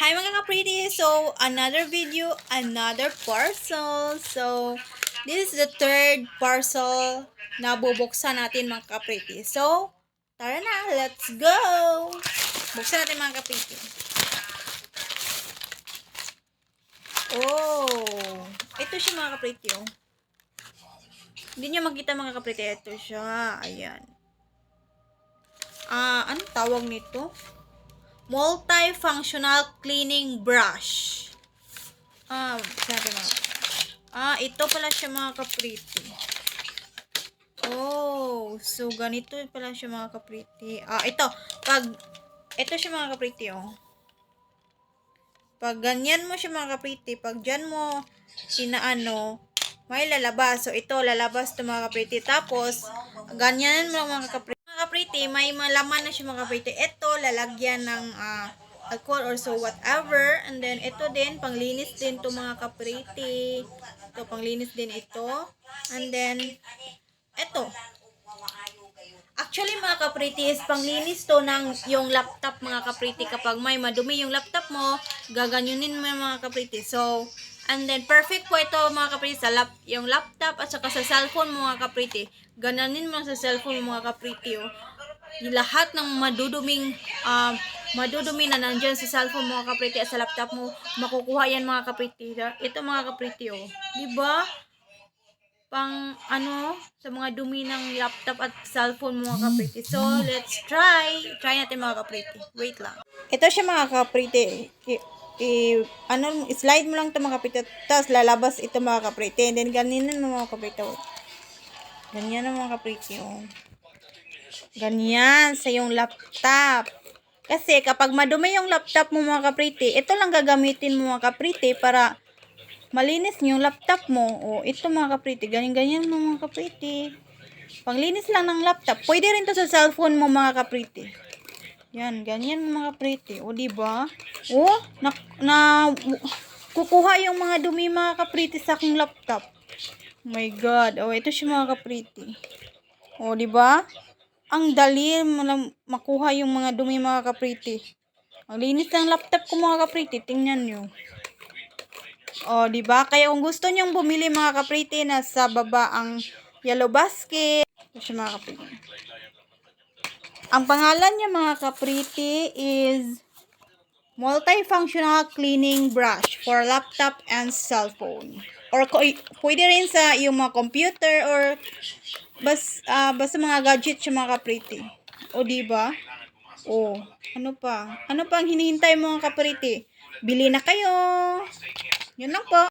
Hi mga ka-pretty! So, another video, another parcel. So, this is the third parcel na bubuksan natin mga ka-pretty. So, tara na, let's go! Buksan natin mga ka-pretty. Oh, ito siya mga ka-pretty oh. Hindi nyo makita mga ka-pretty, ito siya. Ayan. Anong tawag nito? Multifunctional cleaning brush. Sabi mga. Ito pala siya mga ka-pretty. Oh, so ganito pala siya mga ka-pretty. Ito siya mga ka-pretty oh. Pag ganyan mo siya mga ka-pretty, pag dyan mo inaano, may lalabas. So ito lalabas to mga ka-pretty. Tapos ganyan mo mga ka-pretty. Mga ka-pretty, may malaman na siya mga ka-pretty. Ito lalagyan ng alcohol or so whatever. And then ito din panglinis din to mga ka-pretty. Ito panglinis din ito. And then ito. Actually mga ka-pretty is panglinis to ng yung laptop mga ka-pretty. Kapag may madumi yung laptop mo, gaganyunin mo mga ka-pretty. So, and then perfect po ito mga ka-pretty sa yung laptop at saka sa cellphone mo mga ka-pretty. Gananin mo sa cellphone mo mga ka-pretty oh. Lahat ng madudumi na nandyan sa cellphone mo mga ka-pretty at sa laptop mo, makukuha yan mga ka-pretty. Ito mga ka-pretty oh. Diba? Pang sa mga dumi ng laptop at cellphone mga ka-pretty. So, let's try. Try natin mga ka-pretty. Wait lang. Ito siya mga ka-pretty. Slide mo lang ito mga ka-pretty. Tapos lalabas ito mga ka-pretty. And then ganyan mo mga ka-pretty. Ganyan na mga ka-pretty. Oh. Ganyan sa yung laptop. Kasi kapag madumi yung laptop mo mga ka-pretty, ito lang gagamitin mo mga ka-pretty para malinis yung laptop mo. O, ito mga ka-pretty. Ganyan-ganyan mo mga ka-pretty. Panglinis lang ng laptop. Pwede rin to sa cellphone mo mga ka-pretty. Yan, ganyan mga ka-pretty. O, diba? O, kukuha yung mga dumi mga ka-pretty sa aking laptop. Oh my God. O, ito siya mga ka-pretty. O, diba? Ang dali makuha yung mga dumi mga ka-pretty. Ang linis ng laptop ko mga ka-pretty. Tingnan nyo. O, diba? Kaya kung gusto nyong bumili mga ka-pretty, nasa baba ang yellow basket. Ito siya mga ka-pretty. Ang pangalan niya mga ka-pretty is Multifunctional Cleaning Brush for Laptop and Cellphone. Or pwede rin sa yung mga computer or basta mga gadget siya mga ka-pretty. O, diba? O, ano pa? Ano pang hinihintay mo mga ka-pretty? Bili na kayo! Yun lang po.